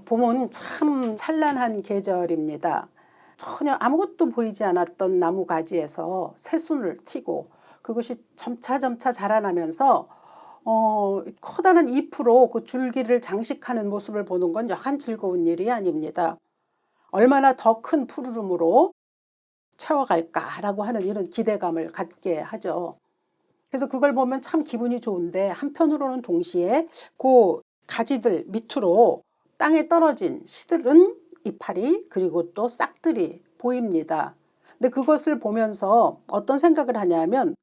봄은 참 찬란한 계절입니다. 전혀 아무것도 보이지 않았던 나무 가지에서 새순을 튀고 그것이 점차점차 자라나면서 커다란 잎으로 그 줄기를 장식하는 모습을 보는 건 여간 즐거운 일이 아닙니다. 얼마나 더 큰 푸르름으로 채워갈까라고 하는 이런 기대감을 갖게 하죠. 그래서 그걸 보면 참 기분이 좋은데 한편으로는 동시에 그 가지들 밑으로 땅에 떨어진 시들은 이파리 그리고 또 싹들이 보입니다. 근데 그것을 보면서 어떤 생각을 하냐면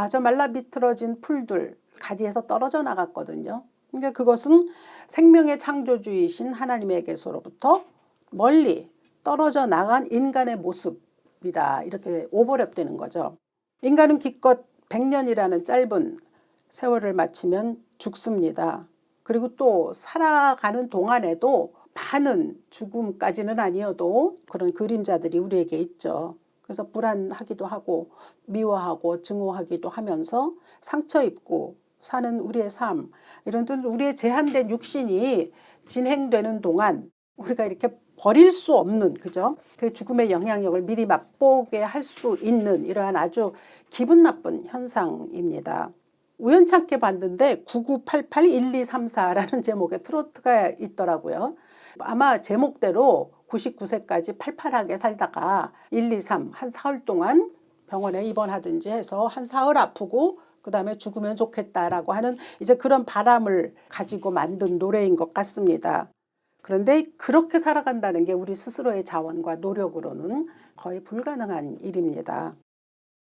저 말라 비틀어진 풀들 가지에서 떨어져 나갔거든요. 그러니까 그것은 생명의 창조주이신 하나님에게서로부터 멀리 떨어져 나간 인간의 모습이라 이렇게 오버랩되는 거죠. 인간은 기껏 100년이라는 짧은 세월을 마치면 죽습니다. 그리고 또 살아가는 동안에도 많은 죽음까지는 아니어도 그런 그림자들이 우리에게 있죠. 그래서 불안하기도 하고 미워하고 증오하기도 하면서 상처 입고 사는 우리의 삶, 이런 우리의 제한된 육신이 진행되는 동안 우리가 이렇게 버릴 수 없는 그죠? 그 죽음의 영향력을 미리 맛보게 할 수 있는 이러한 아주 기분 나쁜 현상입니다. 우연찮게 봤는데 99881234라는 제목의 트로트가 있더라고요. 아마 제목대로 99세까지 팔팔하게 살다가 1, 2, 3 한 사흘 동안 병원에 입원하든지 해서 한 사흘 아프고 그 다음에 죽으면 좋겠다라고 하는 이제 그런 바람을 가지고 만든 노래인 것 같습니다. 그런데 그렇게 살아간다는 게 우리 스스로의 자원과 노력으로는 거의 불가능한 일입니다.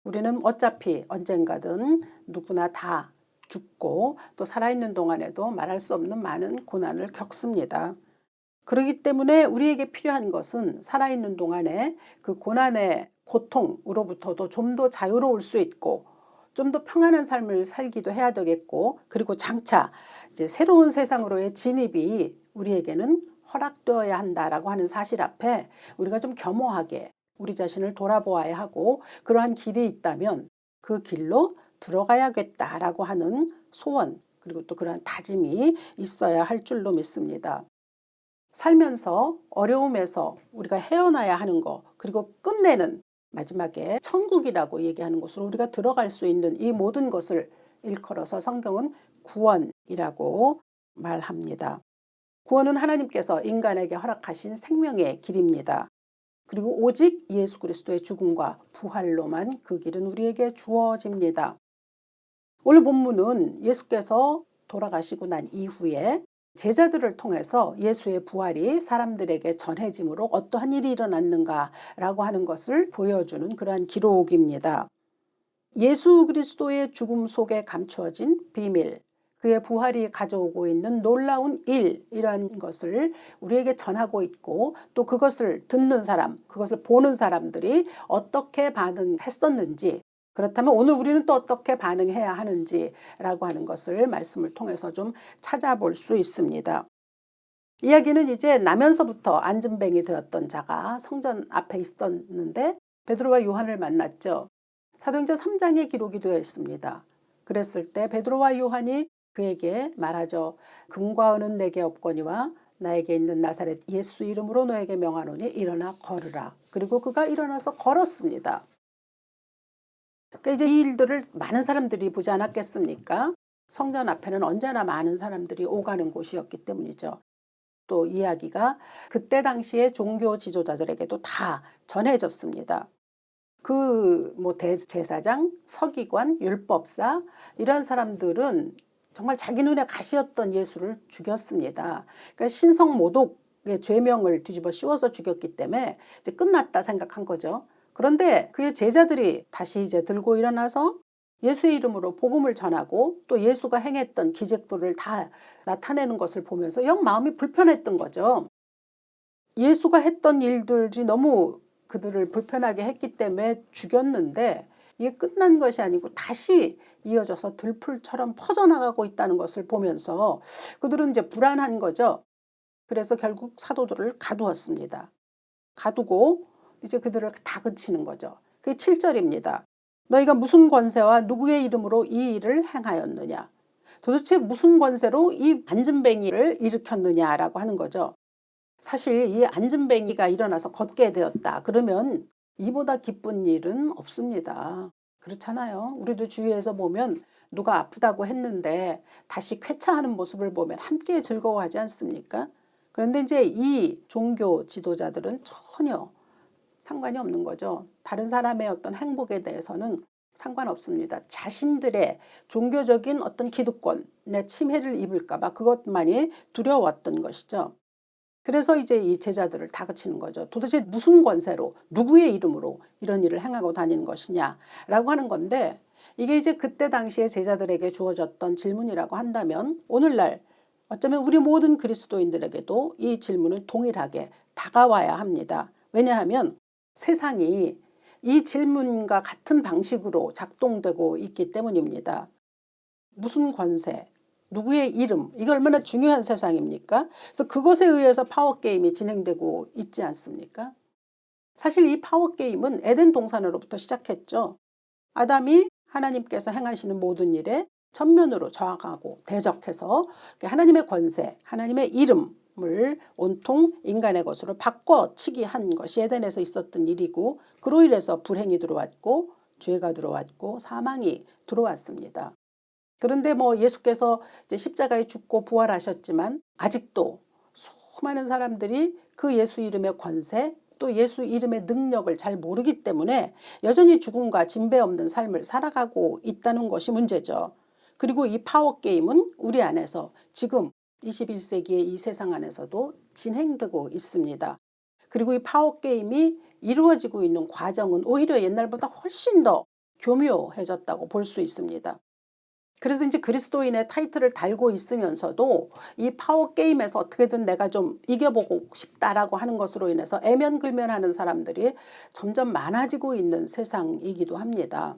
우리는 어차피 언젠가든 누구나 다 죽고 또 살아있는 동안에도 말할 수 없는 많은 고난을 겪습니다. 그렇기 때문에 우리에게 필요한 것은 살아있는 동안에 그 고난의 고통으로부터도 좀 더 자유로울 수 있고 좀 더 평안한 삶을 살기도 해야 되겠고 그리고 장차 이제 새로운 세상으로의 진입이 우리에게는 허락되어야 한다라고 하는 사실 앞에 우리가 좀 겸허하게 우리 자신을 돌아보아야 하고 그러한 길이 있다면 그 길로 들어가야겠다라고 하는 소원 그리고 또 그러한 다짐이 있어야 할 줄로 믿습니다. 살면서 어려움에서 우리가 헤어나야 하는 거 그리고 끝내는 마지막에 천국이라고 얘기하는 곳으로 우리가 들어갈 수 있는 이 모든 것을 일컬어서 성경은 구원이라고 말합니다. 구원은 하나님께서 인간에게 허락하신 생명의 길입니다. 그리고 오직 예수 그리스도의 죽음과 부활로만 그 길은 우리에게 주어집니다. 오늘 본문은 예수께서 돌아가시고 난 이후에 제자들을 통해서 예수의 부활이 사람들에게 전해짐으로 어떠한 일이 일어났는가라고 하는 것을 보여주는 그러한 기록입니다. 예수 그리스도의 죽음 속에 감추어진 비밀, 그의 부활이 가져오고 있는 놀라운 일 이러한 것을 우리에게 전하고 있고 또 그것을 듣는 사람, 그것을 보는 사람들이 어떻게 반응했었는지 그렇다면 오늘 우리는 또 어떻게 반응해야 하는지라고 하는 것을 말씀을 통해서 좀 찾아볼 수 있습니다. 이야기는 이제 나면서부터 안진뱅이 되었던 자가 성전 앞에 있었는데 베드로와 요한을 만났죠. 사도행전 3장에 기록이 되어 있습니다. 그랬을 때 베드로와 요한이 그에게 말하죠. 금과 은은 내게 없거니와 나에게 있는 나사렛 예수 이름으로 너에게 명하노니 일어나 걸으라. 그리고 그가 일어나서 걸었습니다. 그러니까 이제 이 일들을 많은 사람들이 보지 않았겠습니까? 성전 앞에는 언제나 많은 사람들이 오가는 곳이었기 때문이죠. 또 이야기가 그때 당시에 종교 지도자들에게도 다 전해졌습니다. 그 대제사장, 서기관, 율법사 이런 사람들은 정말 자기 눈에 가시였던 예수를 죽였습니다. 그러니까 신성모독의 죄명을 뒤집어 씌워서 죽였기 때문에 이제 끝났다 생각한 거죠. 그런데 그의 제자들이 다시 이제 들고 일어나서 예수의 이름으로 복음을 전하고 또 예수가 행했던 기적들을 다 나타내는 것을 보면서 영 마음이 불편했던 거죠. 예수가 했던 일들이 너무 그들을 불편하게 했기 때문에 죽였는데 이게 끝난 것이 아니고 다시 이어져서 들풀처럼 퍼져나가고 있다는 것을 보면서 그들은 이제 불안한 거죠. 그래서 결국 사도들을 가두었습니다. 가두고 이제 그들을 다그치는 거죠. 그게 7절입니다. 너희가 무슨 권세와 누구의 이름으로 이 일을 행하였느냐. 도대체 무슨 권세로 이 안진뱅이를 일으켰느냐라고 하는 거죠. 사실 이 안진뱅이가 일어나서 걷게 되었다 그러면 이보다 기쁜 일은 없습니다. 그렇잖아요. 우리도 주위에서 보면 누가 아프다고 했는데 다시 쾌차하는 모습을 보면 함께 즐거워하지 않습니까? 그런데 이제 이 종교 지도자들은 전혀 상관이 없는 거죠. 다른 사람의 어떤 행복에 대해서는 상관없습니다. 자신들의 종교적인 어떤 기득권의 침해를 입을까 봐 그것만이 두려웠던 것이죠. 그래서 이제 이 제자들을 다그치는 거죠. 도대체 무슨 권세로 누구의 이름으로 이런 일을 행하고 다니는 것이냐라고 하는 건데, 이게 이제 그때 당시에 제자들에게 주어졌던 질문이라고 한다면 오늘날 어쩌면 우리 모든 그리스도인들에게도 이 질문은 동일하게 다가와야 합니다. 왜냐하면 세상이 이 질문과 같은 방식으로 작동되고 있기 때문입니다. 무슨 권세, 누구의 이름, 이게 얼마나 중요한 세상입니까? 그래서 그것에 의해서 파워게임이 진행되고 있지 않습니까? 사실 이 파워게임은 에덴 동산으로부터 시작했죠. 아담이 하나님께서 행하시는 모든 일에 전면으로 저항하고 대적해서 하나님의 권세, 하나님의 이름을 온통 인간의 것으로 바꿔치기 한 것이 에덴에서 있었던 일이고, 그로 인해서 불행이 들어왔고 죄가 들어왔고 사망이 들어왔습니다. 그런데 뭐 예수께서 이제 십자가에 죽고 부활하셨지만 아직도 수많은 사람들이 그 예수 이름의 권세, 또 예수 이름의 능력을 잘 모르기 때문에 여전히 죽음과 진배 없는 삶을 살아가고 있다는 것이 문제죠. 그리고 이 파워게임은 우리 안에서 지금 21세기의 이 세상 안에서도 진행되고 있습니다. 그리고 이 파워게임이 이루어지고 있는 과정은 오히려 옛날보다 훨씬 더 교묘해졌다고 볼 수 있습니다. 그래서 이제 그리스도인의 타이틀을 달고 있으면서도 이 파워게임에서 어떻게든 내가 좀 이겨보고 싶다라고 하는 것으로 인해서 애면글면하는 사람들이 점점 많아지고 있는 세상이기도 합니다.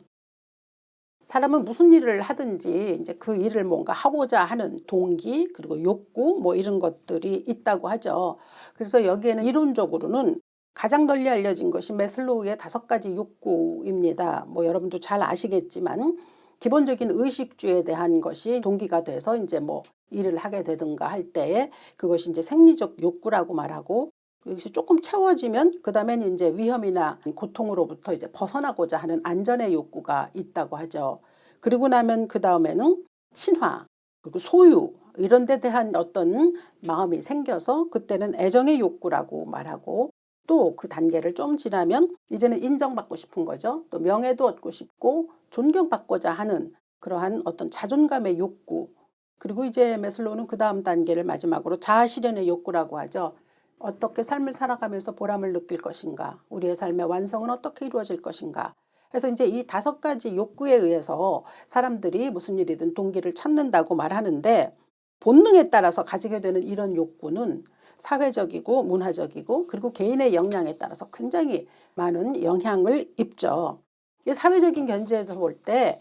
사람은 무슨 일을 하든지 이제 그 일을 뭔가 하고자 하는 동기, 그리고 욕구 뭐 이런 것들이 있다고 하죠. 그래서 여기에는 이론적으로는 가장 널리 알려진 것이 매슬로우의 5가지 욕구입니다. 뭐 여러분도 잘 아시겠지만 기본적인 의식주에 대한 것이 동기가 돼서 이제 뭐 일을 하게 되든가 할 때에 그것이 이제 생리적 욕구라고 말하고, 이것이 조금 채워지면 그 다음에는 이제 위험이나 고통으로부터 이제 벗어나고자 하는 안전의 욕구가 있다고 하죠. 그리고 나면 그 다음에는 친화, 그리고 소유 이런 데 대한 어떤 마음이 생겨서 그때는 애정의 욕구라고 말하고, 또 그 단계를 좀 지나면 이제는 인정받고 싶은 거죠. 또 명예도 얻고 싶고 존경받고자 하는 그러한 어떤 자존감의 욕구, 그리고 이제 매슬로우는 그 다음 단계를 마지막으로 자아실현의 욕구라고 하죠. 어떻게 삶을 살아가면서 보람을 느낄 것인가, 우리의 삶의 완성은 어떻게 이루어질 것인가 해서 이제 이 5가지 욕구에 의해서 사람들이 무슨 일이든 동기를 찾는다고 말하는데, 본능에 따라서 가지게 되는 이런 욕구는 사회적이고 문화적이고 그리고 개인의 역량에 따라서 굉장히 많은 영향을 입죠. 사회적인 견지에서 볼 때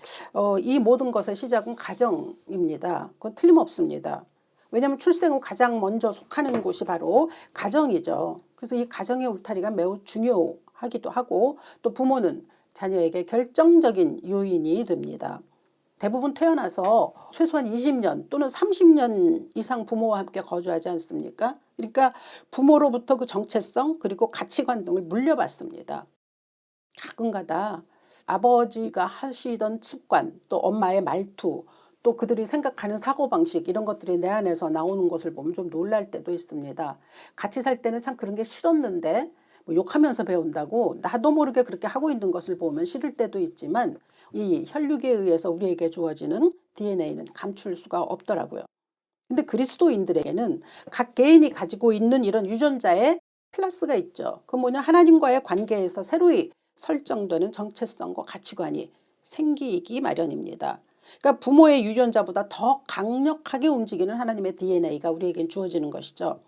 이 모든 것의 시작은 가정입니다. 그건 틀림없습니다. 왜냐하면 출생 후 가장 먼저 속하는 곳이 바로 가정이죠. 그래서 이 가정의 울타리가 매우 중요하기도 하고, 또 부모는 자녀에게 결정적인 요인이 됩니다. 대부분 태어나서 최소한 20년 또는 30년 이상 부모와 함께 거주하지 않습니까? 그러니까 부모로부터 그 정체성 그리고 가치관 등을 물려받습니다. 가끔가다 아버지가 하시던 습관, 또 엄마의 말투, 또 그들이 생각하는 사고방식, 이런 것들이 내 안에서 나오는 것을 보면 좀 놀랄 때도 있습니다. 같이 살 때는 참 그런 게 싫었는데 뭐 욕하면서 배운다고 나도 모르게 그렇게 하고 있는 것을 보면 싫을 때도 있지만, 이 혈육에 의해서 우리에게 주어지는 DNA는 감출 수가 없더라고요. 근데 그리스도인들에게는 각 개인이 가지고 있는 이런 유전자의 클래스가 있죠. 그 뭐냐, 하나님과의 관계에서 새로이 설정되는 정체성과 가치관이 생기기 마련입니다. 그러니까 부모의 유전자보다 더 강력하게 움직이는 하나님의 DNA가 우리에겐 주어지는 것이죠.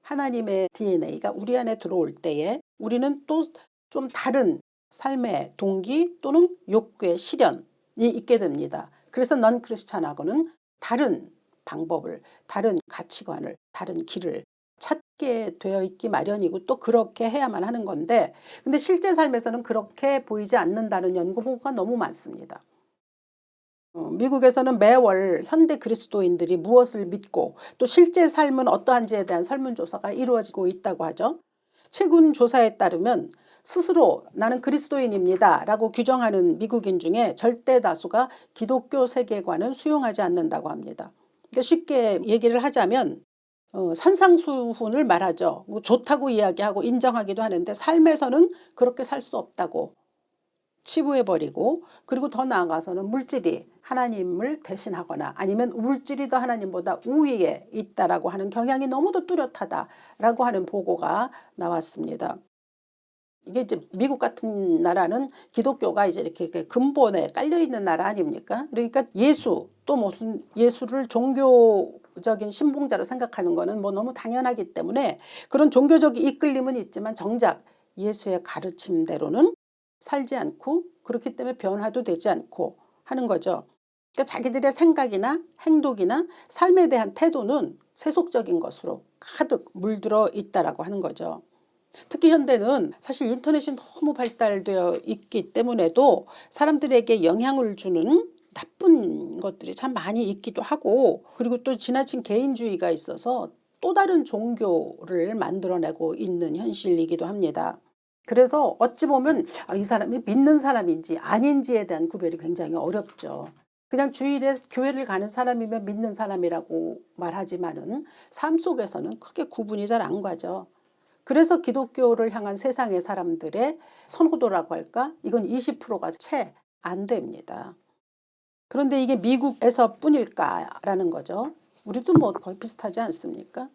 하나님의 DNA가 우리 안에 들어올 때에 우리는 또 좀 다른 삶의 동기 또는 욕구의 실현이 있게 됩니다. 그래서 넌 크리스찬하고는 다른 방법을, 다른 가치관을, 다른 길을 찾게 되어 있기 마련이고, 또 그렇게 해야만 하는 건데, 근데 실제 삶에서는 그렇게 보이지 않는다는 연구 보고가 너무 많습니다. 미국에서는 매월 현대 그리스도인들이 무엇을 믿고 또 실제 삶은 어떠한지에 대한 설문조사가 이루어지고 있다고 하죠. 최근 조사에 따르면 스스로 나는 그리스도인입니다 라고 규정하는 미국인 중에 절대 다수가 기독교 세계관은 수용하지 않는다고 합니다. 그러니까 쉽게 얘기를 하자면 산상수훈을 말하죠. 좋다고 이야기하고 인정하기도 하는데 삶에서는 그렇게 살 수 없다고 치부해버리고, 그리고 더 나아가서는 물질이 하나님을 대신하거나 아니면 물질이 더 하나님보다 우위에 있다라고 하는 경향이 너무도 뚜렷하다라고 하는 보고가 나왔습니다. 이게 이제 미국 같은 나라는 기독교가 이제 이렇게 근본에 깔려 있는 나라 아닙니까? 그러니까 예수 또 무슨 예수를 종교적인 신봉자로 생각하는 거는 뭐 너무 당연하기 때문에 그런 종교적 이끌림은 있지만 정작 예수의 가르침대로는 살지 않고, 그렇기 때문에 변화도 되지 않고 하는 거죠. 그러니까 자기들의 생각이나 행동이나 삶에 대한 태도는 세속적인 것으로 가득 물들어 있다라고 하는 거죠. 특히 현대는 사실 인터넷이 너무 발달되어 있기 때문에도 사람들에게 영향을 주는 나쁜 것들이 참 많이 있기도 하고, 그리고 또 지나친 개인주의가 있어서 또 다른 종교를 만들어내고 있는 현실이기도 합니다. 그래서 어찌 보면 이 사람이 믿는 사람인지 아닌지에 대한 구별이 굉장히 어렵죠. 그냥 주일에 교회를 가는 사람이면 믿는 사람이라고 말하지만은 삶 속에서는 크게 구분이 잘 안 가죠. 그래서 기독교를 향한 세상의 사람들의 선호도라고 할까? 이건 20%가 채 안 됩니다. 그런데 이게 미국에서 뿐일까라는 거죠. 우리도 뭐 거의 비슷하지 않습니까?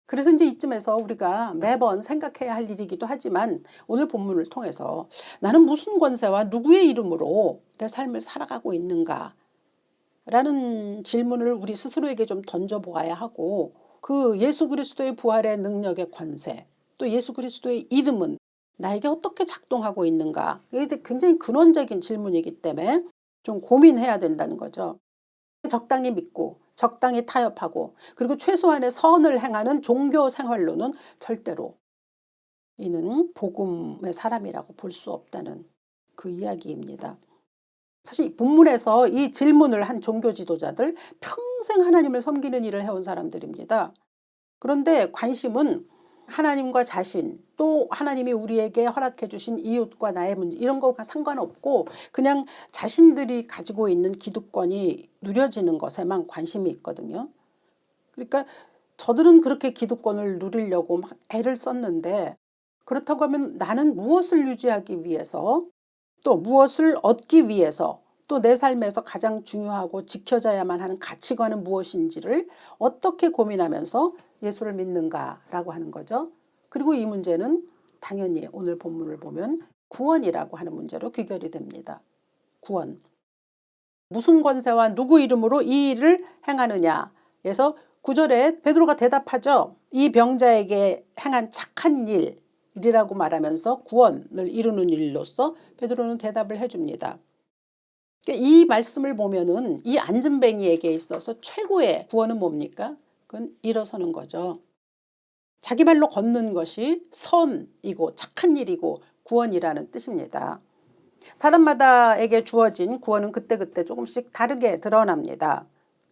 그래서 이제 이쯤에서 우리가 매번 생각해야 할 일이기도 하지만 오늘 본문을 통해서 나는 무슨 권세와 누구의 이름으로 내 삶을 살아가고 있는가 라는 질문을 우리 스스로에게 좀 던져보아야 하고, 그 예수 그리스도의 부활의 능력의 권세 또 예수 그리스도의 이름은 나에게 어떻게 작동하고 있는가, 이게 이제 굉장히 근원적인 질문이기 때문에 좀 고민해야 된다는 거죠. 적당히 믿고 적당히 타협하고 그리고 최소한의 선을 행하는 종교 생활로는 절대로 이는 복음의 사람이라고 볼 수 없다는 그 이야기입니다. 사실 본문에서 이 질문을 한 종교 지도자들 평생 하나님을 섬기는 일을 해온 사람들입니다. 그런데 관심은 하나님과 자신 또 하나님이 우리에게 허락해 주신 이웃과 나의 문제 이런 거가 상관없고 그냥 자신들이 가지고 있는 기득권이 누려지는 것에만 관심이 있거든요. 그러니까 저들은 그렇게 기득권을 누리려고 막 애를 썼는데, 그렇다고 하면 나는 무엇을 유지하기 위해서 또 무엇을 얻기 위해서 또 내 삶에서 가장 중요하고 지켜져야만 하는 가치관은 무엇인지를 어떻게 고민하면서 예수를 믿는가라고 하는 거죠. 그리고 이 문제는 당연히 오늘 본문을 보면 구원이라고 하는 문제로 귀결이 됩니다. 구원. 무슨 권세와 누구 이름으로 이 일을 행하느냐. 그래서 9절에 베드로가 대답하죠. 이 병자에게 행한 착한 일이라고 말하면서 구원을 이루는 일로서 베드로는 대답을 해줍니다. 이 말씀을 보면은 이 안진뱅이에게 있어서 최고의 구원은 뭡니까? 그건 일어서는 거죠. 자기 발로 걷는 것이 선이고 착한 일이고 구원이라는 뜻입니다. 사람마다에게 주어진 구원은 그때그때 조금씩 다르게 드러납니다.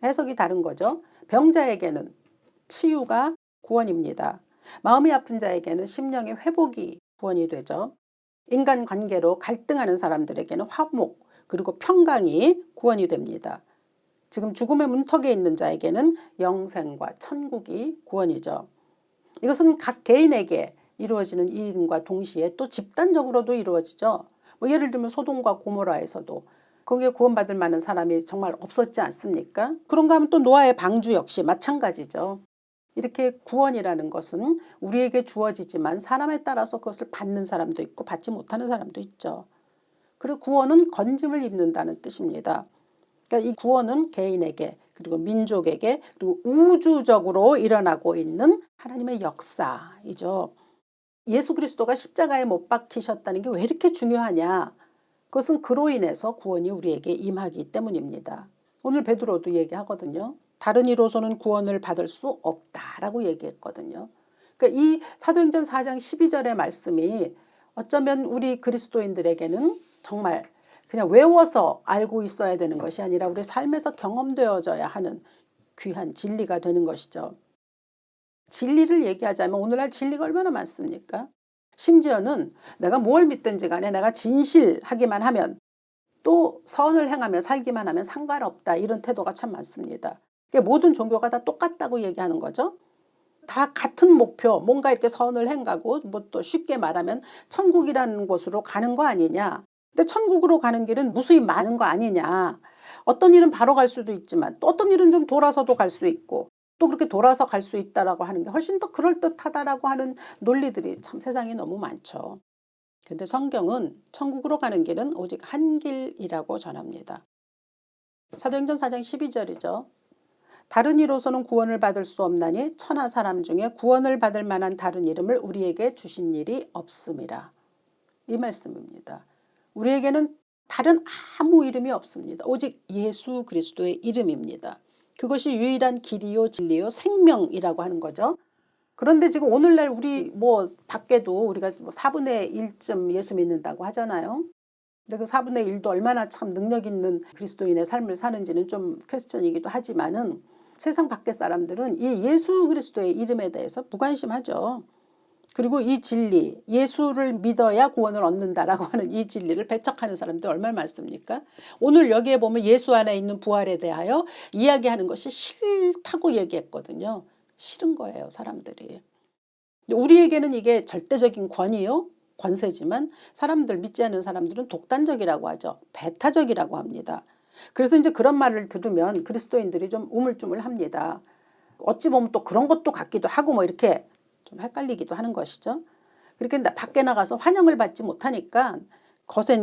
해석이 다른 거죠. 병자에게는 치유가 구원입니다. 마음이 아픈 자에게는 심령의 회복이 구원이 되죠. 인간관계로 갈등하는 사람들에게는 화목 그리고 평강이 구원이 됩니다. 지금 죽음의 문턱에 있는 자에게는 영생과 천국이 구원이죠. 이것은 각 개인에게 이루어지는 일인과 동시에 또 집단적으로도 이루어지죠. 뭐 예를 들면 소돔과 고모라에서도 거기에 구원받을 만한 사람이 정말 없었지 않습니까? 그런가 하면 또 노아의 방주 역시 마찬가지죠. 이렇게 구원이라는 것은 우리에게 주어지지만 사람에 따라서 그것을 받는 사람도 있고 받지 못하는 사람도 있죠. 그리고 구원은 건짐을 입는다는 뜻입니다. 그러니까 이 구원은 개인에게 그리고 민족에게 그리고 우주적으로 일어나고 있는 하나님의 역사이죠. 예수 그리스도가 십자가에 못 박히셨다는 게 왜 이렇게 중요하냐. 그것은 그로 인해서 구원이 우리에게 임하기 때문입니다. 오늘 베드로도 얘기하거든요. 다른 이로서는 구원을 받을 수 없다라고 얘기했거든요. 그러니까 이 사도행전 4장 12절의 말씀이 어쩌면 우리 그리스도인들에게는 정말 그냥 외워서 알고 있어야 되는 것이 아니라 우리 삶에서 경험되어져야 하는 귀한 진리가 되는 것이죠. 진리를 얘기하자면 오늘날 진리가 얼마나 많습니까? 심지어는 내가 뭘 믿든지 간에 내가 진실하기만 하면, 또 선을 행하며 살기만 하면 상관없다, 이런 태도가 참 많습니다. 그러니까 모든 종교가 다 똑같다고 얘기하는 거죠. 다 같은 목표, 뭔가 이렇게 선을 행하고 뭐 또 쉽게 말하면 천국이라는 곳으로 가는 거 아니냐. 근데 천국으로 가는 길은 무수히 많은 거 아니냐. 어떤 일은 바로 갈 수도 있지만 또 어떤 일은 좀 돌아서도 갈 수 있고, 또 그렇게 돌아서 갈 수 있다라고 하는 게 훨씬 더 그럴듯하다라고 하는 논리들이 참 세상에 너무 많죠. 근데 성경은 천국으로 가는 길은 오직 한 길이라고 전합니다. 사도행전 4장 12절이죠. 다른 이로서는 구원을 받을 수 없나니 천하 사람 중에 구원을 받을 만한 다른 이름을 우리에게 주신 일이 없음이라. 이 말씀입니다. 우리에게는 다른 아무 이름이 없습니다. 오직 예수 그리스도의 이름입니다. 그것이 유일한 길이요 진리요 생명이라고 하는 거죠. 그런데 지금 오늘날 우리 뭐 밖에도 우리가 뭐 4분의 1쯤 예수 믿는다고 하잖아요. 근데 그 4분의 1도 얼마나 참 능력 있는 그리스도인의 삶을 사는지는 좀 퀘스천이기도 하지만은, 세상 밖의 사람들은 이 예수 그리스도의 이름에 대해서 무관심하죠. 그리고 이 진리, 예수를 믿어야 구원을 얻는다라고 하는 이 진리를 배척하는 사람들 얼마나 많습니까? 오늘 여기에 보면 예수 안에 있는 부활에 대하여 이야기하는 것이 싫다고 얘기했거든요. 싫은 거예요, 사람들이. 우리에게는 이게 절대적인 권위요, 권세지만 사람들, 믿지 않는 사람들은 독단적이라고 하죠. 배타적이라고 합니다. 그래서 이제 그런 말을 들으면 그리스도인들이 좀 우물쭈물합니다. 어찌 보면 또 그런 것도 같기도 하고 뭐 이렇게 좀 헷갈리기도 하는 것이죠. 그렇게 밖에 나가서 환영을 받지 못하니까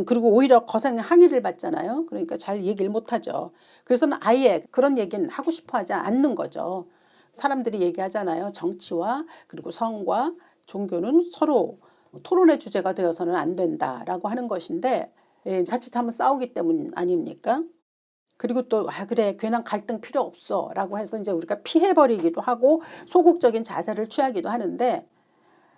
그리고 오히려 거센 항의를 받잖아요. 그러니까 잘 얘기를 못하죠. 그래서는 아예 그런 얘기는 하고 싶어 하지 않는 거죠. 사람들이 얘기하잖아요. 정치와 그리고 성과 종교는 서로 토론의 주제가 되어서는 안 된다라고 하는 것인데, 자칫하면 싸우기 때문 아닙니까? 그리고 또 그래 괜한 갈등 필요 없어 라고 해서 이제 우리가 피해버리기도 하고 소극적인 자세를 취하기도 하는데,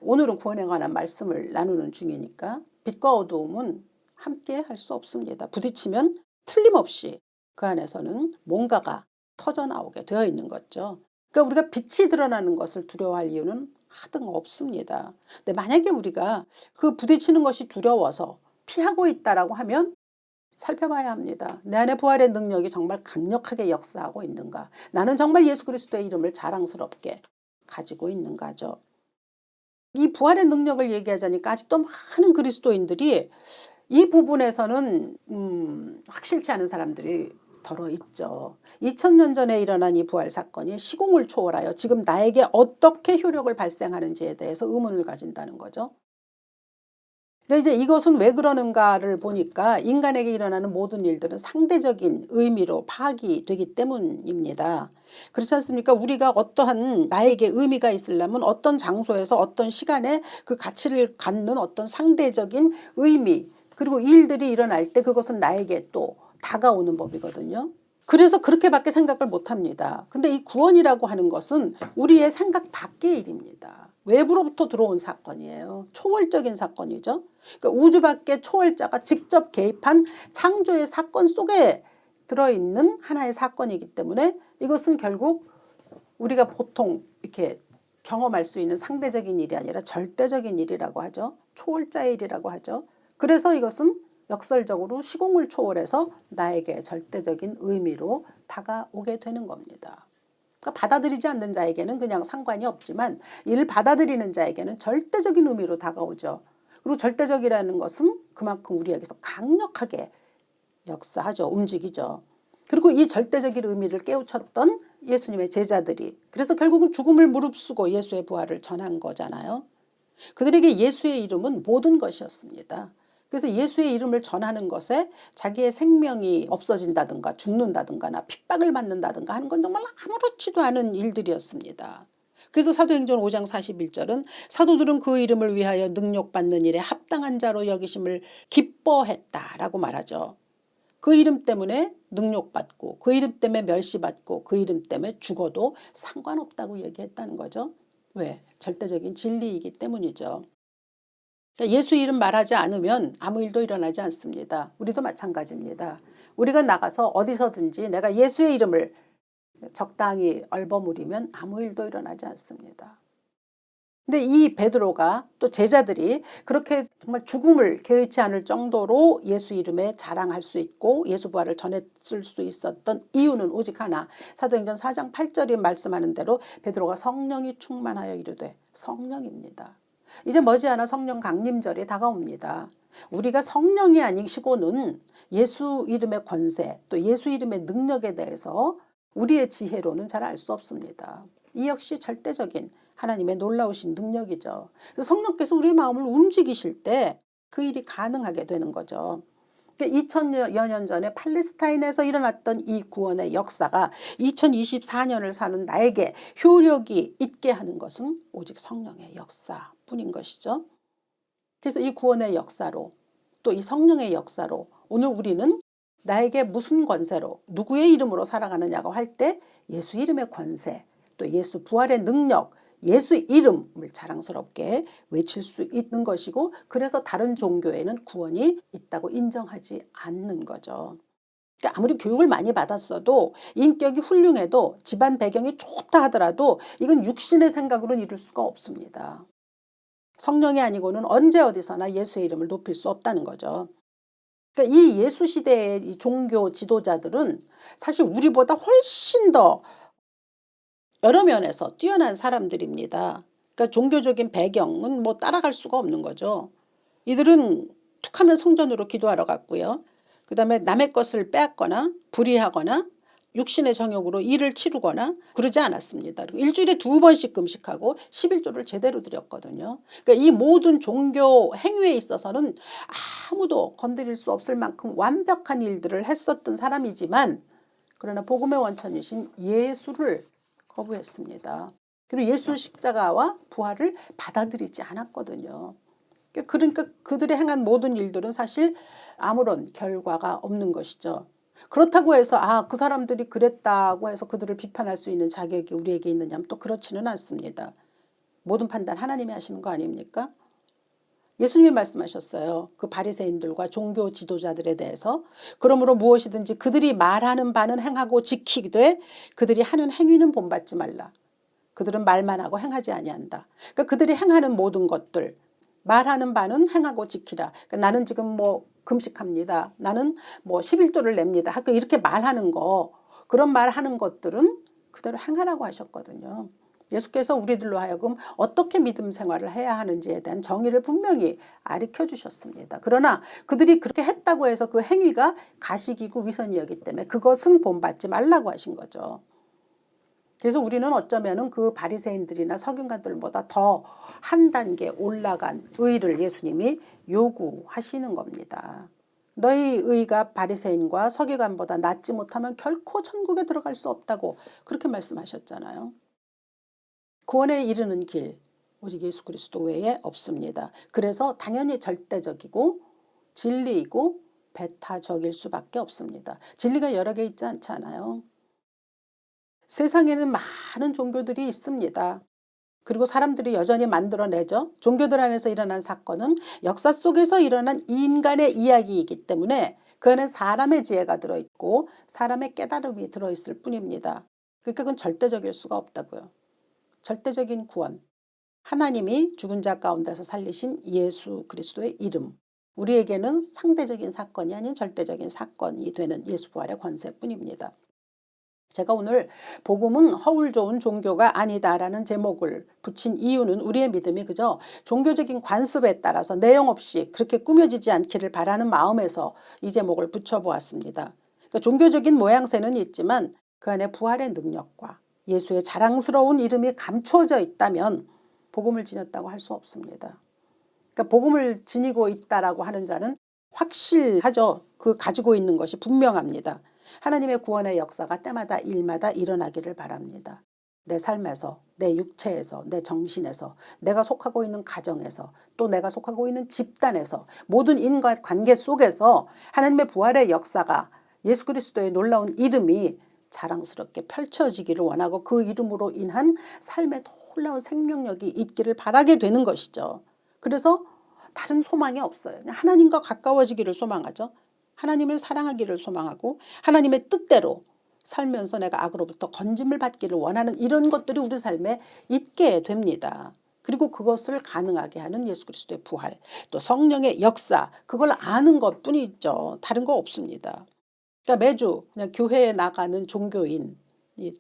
오늘은 구원에 관한 말씀을 나누는 중이니까 빛과 어두움은 함께 할 수 없습니다. 부딪히면 틀림없이 그 안에서는 뭔가가 터져나오게 되어 있는 거죠. 그러니까 우리가 빛이 드러나는 것을 두려워할 이유는 하등 없습니다. 근데 만약에 우리가 그 부딪히는 것이 두려워서 피하고 있다라고 하면 살펴봐야 합니다. 내 안에 부활의 능력이 정말 강력하게 역사하고 있는가? 나는 정말 예수 그리스도의 이름을 자랑스럽게 가지고 있는가죠. 이 부활의 능력을 얘기하자니까 아직도 많은 그리스도인들이 이 부분에서는 확실치 않은 사람들이 덜어 있죠. 2000년 전에 일어난 이 부활 사건이 시공을 초월하여 지금 나에게 어떻게 효력을 발생하는지에 대해서 의문을 가진다는 거죠. 그러니까 이제 이것은 왜 그러는가를 보니까 인간에게 일어나는 모든 일들은 상대적인 의미로 파악이 되기 때문입니다. 그렇지 않습니까? 우리가 어떠한 나에게 의미가 있으려면 어떤 장소에서 어떤 시간에 그 가치를 갖는 어떤 상대적인 의미, 그리고 일들이 일어날 때 그것은 나에게 또 다가오는 법이거든요. 그래서 그렇게밖에 생각을 못합니다. 근데 이 구원이라고 하는 것은 우리의 생각 밖의 일입니다. 외부로부터 들어온 사건이에요. 초월적인 사건이죠. 그러니까 우주 밖의 초월자가 직접 개입한 창조의 사건 속에 들어있는 하나의 사건이기 때문에 이것은 결국 우리가 보통 이렇게 경험할 수 있는 상대적인 일이 아니라 절대적인 일이라고 하죠. 초월자의 일이라고 하죠. 그래서 이것은 역설적으로 시공을 초월해서 나에게 절대적인 의미로 다가오게 되는 겁니다. 그러니까 받아들이지 않는 자에게는 그냥 상관이 없지만 이를 받아들이는 자에게는 절대적인 의미로 다가오죠. 그리고 절대적이라는 것은 그만큼 우리에게서 강력하게 역사하죠. 움직이죠. 그리고 이 절대적인 의미를 깨우쳤던 예수님의 제자들이, 그래서 결국은 죽음을 무릅쓰고 예수의 부활을 전한 거잖아요. 그들에게 예수의 이름은 모든 것이었습니다. 그래서 예수의 이름을 전하는 것에 자기의 생명이 없어진다든가 죽는다든가 핍박을 받는다든가 하는 건 정말 아무렇지도 않은 일들이었습니다. 그래서 사도행전 5장 41절은 사도들은 그 이름을 위하여 능력받는 일에 합당한 자로 여기심을 기뻐했다라고 말하죠. 그 이름 때문에 능력받고 그 이름 때문에 멸시받고 그 이름 때문에 죽어도 상관없다고 얘기했다는 거죠. 왜? 절대적인 진리이기 때문이죠. 그러니까 예수 이름 말하지 않으면 아무 일도 일어나지 않습니다. 우리도 마찬가지입니다. 우리가 나가서 어디서든지 내가 예수의 이름을 적당히 얼버무리면 아무 일도 일어나지 않습니다. 근데 이 베드로가 또 제자들이 그렇게 정말 죽음을 개의치 않을 정도로 예수 이름에 자랑할 수 있고 예수 부활을 전했을 수 있었던 이유는 오직 하나. 사도행전 4장 8절이 말씀하는 대로 베드로가 성령이 충만하여 이르되, 성령입니다. 이제 머지않아 성령 강림절이 다가옵니다. 우리가 성령이 아니시고는 예수 이름의 권세 또 예수 이름의 능력에 대해서 우리의 지혜로는 잘 알 수 없습니다. 이 역시 절대적인 하나님의 놀라우신 능력이죠. 그래서 성령께서 우리의 마음을 움직이실 때 그 일이 가능하게 되는 거죠. 2000여 년 전에 팔레스타인에서 일어났던 이 구원의 역사가 2024년을 사는 나에게 효력이 있게 하는 것은 오직 성령의 역사뿐인 것이죠. 그래서 이 구원의 역사로 또 이 성령의 역사로 오늘 우리는 나에게 무슨 권세로 누구의 이름으로 살아가느냐고 할 때 예수 이름의 권세 또 예수 부활의 능력 예수 이름을 자랑스럽게 외칠 수 있는 것이고 그래서 다른 종교에는 구원이 있다고 인정하지 않는 거죠. 그러니까 아무리 교육을 많이 받았어도 인격이 훌륭해도 집안 배경이 좋다 하더라도 이건 육신의 생각으로는 이룰 수가 없습니다. 성령이 아니고는 언제 어디서나 예수의 이름을 높일 수 없다는 거죠. 그러니까 이 예수 시대의 이 종교 지도자들은 사실 우리보다 훨씬 더 여러 면에서 뛰어난 사람들입니다. 그러니까 종교적인 배경은 뭐 따라갈 수가 없는 거죠. 이들은 툭하면 성전으로 기도하러 갔고요. 그 다음에 남의 것을 빼앗거나 불의하거나 육신의 정욕으로 일을 치르거나 그러지 않았습니다. 일주일에 2번씩 금식하고 11조를 제대로 드렸거든요. 그러니까 이 모든 종교 행위에 있어서는 아무도 건드릴 수 없을 만큼 완벽한 일들을 했었던 사람이지만 그러나 복음의 원천이신 예수를 거부했습니다. 그리고 예수 십자가와 부활을 받아들이지 않았거든요. 그러니까 그들이 행한 모든 일들은 사실 아무런 결과가 없는 것이죠. 그렇다고 해서 그 사람들이 그랬다고 해서 그들을 비판할 수 있는 자격이 우리에게 있느냐면 또 그렇지는 않습니다. 모든 판단 하나님이 하시는 거 아닙니까? 예수님이 말씀하셨어요. 그 바리새인들과 종교 지도자들에 대해서 그러므로 무엇이든지 그들이 말하는 바는 행하고 지키되 그들이 하는 행위는 본받지 말라. 그들은 말만 하고 행하지 아니한다. 그러니까 그들이 행하는 모든 것들 말하는 바는 행하고 지키라. 그러니까 나는 지금 뭐 금식합니다. 나는 뭐 11조를 냅니다. 이렇게 말하는 거 그런 말하는 것들은 그대로 행하라고 하셨거든요. 예수께서 우리들로 하여금 어떻게 믿음 생활을 해야 하는지에 대한 정의를 분명히 가르쳐 주셨습니다. 그러나 그들이 그렇게 했다고 해서 그 행위가 가식이고 위선이었기 때문에 그것은 본받지 말라고 하신 거죠. 그래서 우리는 어쩌면 그 바리새인들이나 서기관들보다 더 한 단계 올라간 의를 예수님이 요구하시는 겁니다. 너희 의가 바리새인과 서기관보다 낫지 못하면 결코 천국에 들어갈 수 없다고 그렇게 말씀하셨잖아요. 구원에 이르는 길 오직 예수 그리스도 외에 없습니다. 그래서 당연히 절대적이고 진리이고 배타적일 수밖에 없습니다. 진리가 여러 개 있지 않잖아요. 세상에는 많은 종교들이 있습니다. 그리고 사람들이 여전히 만들어내죠. 종교들 안에서 일어난 사건은 역사 속에서 일어난 인간의 이야기이기 때문에 그 안에 사람의 지혜가 들어있고 사람의 깨달음이 들어있을 뿐입니다. 그러니까 그건 절대적일 수가 없다고요. 절대적인 구원. 하나님이 죽은 자 가운데서 살리신 예수 그리스도의 이름. 우리에게는 상대적인 사건이 아닌 절대적인 사건이 되는 예수 부활의 권세뿐입니다. 제가 오늘 복음은 허울 좋은 종교가 아니다라는 제목을 붙인 이유는 우리의 믿음이 그저 종교적인 관습에 따라서 내용 없이 그렇게 꾸며지지 않기를 바라는 마음에서 이 제목을 붙여보았습니다. 그러니까 종교적인 모양새는 있지만 그 안에 부활의 능력과 예수의 자랑스러운 이름이 감추어져 있다면 복음을 지녔다고 할 수 없습니다. 그러니까 복음을 지니고 있다라고 하는 자는 확실하죠. 그 가지고 있는 것이 분명합니다. 하나님의 구원의 역사가 때마다 일마다 일어나기를 바랍니다. 내 삶에서, 내 육체에서, 내 정신에서, 내가 속하고 있는 가정에서, 또 내가 속하고 있는 집단에서, 모든 인과관계 속에서 하나님의 부활의 역사가 예수 그리스도의 놀라운 이름이 자랑스럽게 펼쳐지기를 원하고 그 이름으로 인한 삶의 놀라운 생명력이 있기를 바라게 되는 것이죠. 그래서 다른 소망이 없어요. 그냥 하나님과 가까워지기를 소망하죠. 하나님을 사랑하기를 소망하고 하나님의 뜻대로 살면서 내가 악으로부터 건짐을 받기를 원하는 이런 것들이 우리 삶에 있게 됩니다. 그리고 그것을 가능하게 하는 예수 그리스도의 부활, 또 성령의 역사, 그걸 아는 것뿐이죠. 다른 거 없습니다. 그러니까 매주 그냥 교회에 나가는 종교인이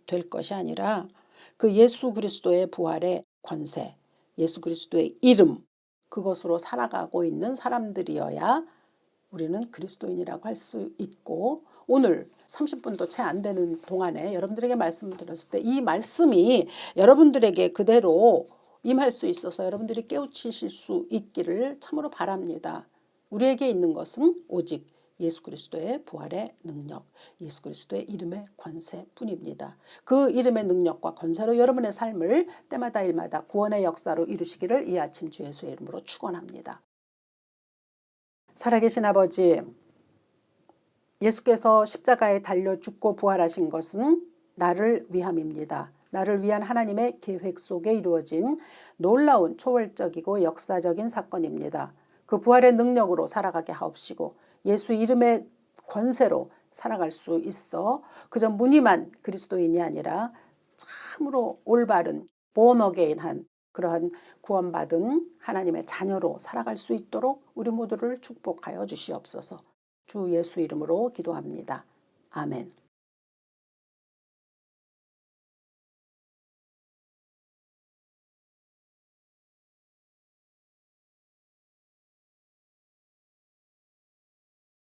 될 것이 아니라 그 예수 그리스도의 부활의 권세, 예수 그리스도의 이름, 그것으로 살아가고 있는 사람들이어야 우리는 그리스도인이라고 할 수 있고, 오늘 30분도 채 안 되는 동안에 여러분들에게 말씀을 드렸을 때 이 말씀이 여러분들에게 그대로 임할 수 있어서 여러분들이 깨우치실 수 있기를 참으로 바랍니다. 우리에게 있는 것은 오직 예수 그리스도의 부활의 능력, 예수 그리스도의 이름의 권세뿐입니다. 그 이름의 능력과 권세로 여러분의 삶을 때마다 일마다 구원의 역사로 이루시기를 이 아침 주 예수의 이름으로 축원합니다. 살아계신 아버지, 예수께서 십자가에 달려 죽고 부활하신 것은 나를 위함입니다. 나를 위한 하나님의 계획 속에 이루어진 놀라운 초월적이고 역사적인 사건입니다. 그 부활의 능력으로 살아가게 하옵시고 예수 이름의 권세로 살아갈 수 있어 그저 무늬만 그리스도인이 아니라 참으로 올바른 born again한 그러한 구원받은 하나님의 자녀로 살아갈 수 있도록 우리 모두를 축복하여 주시옵소서. 주 예수 이름으로 기도합니다. 아멘.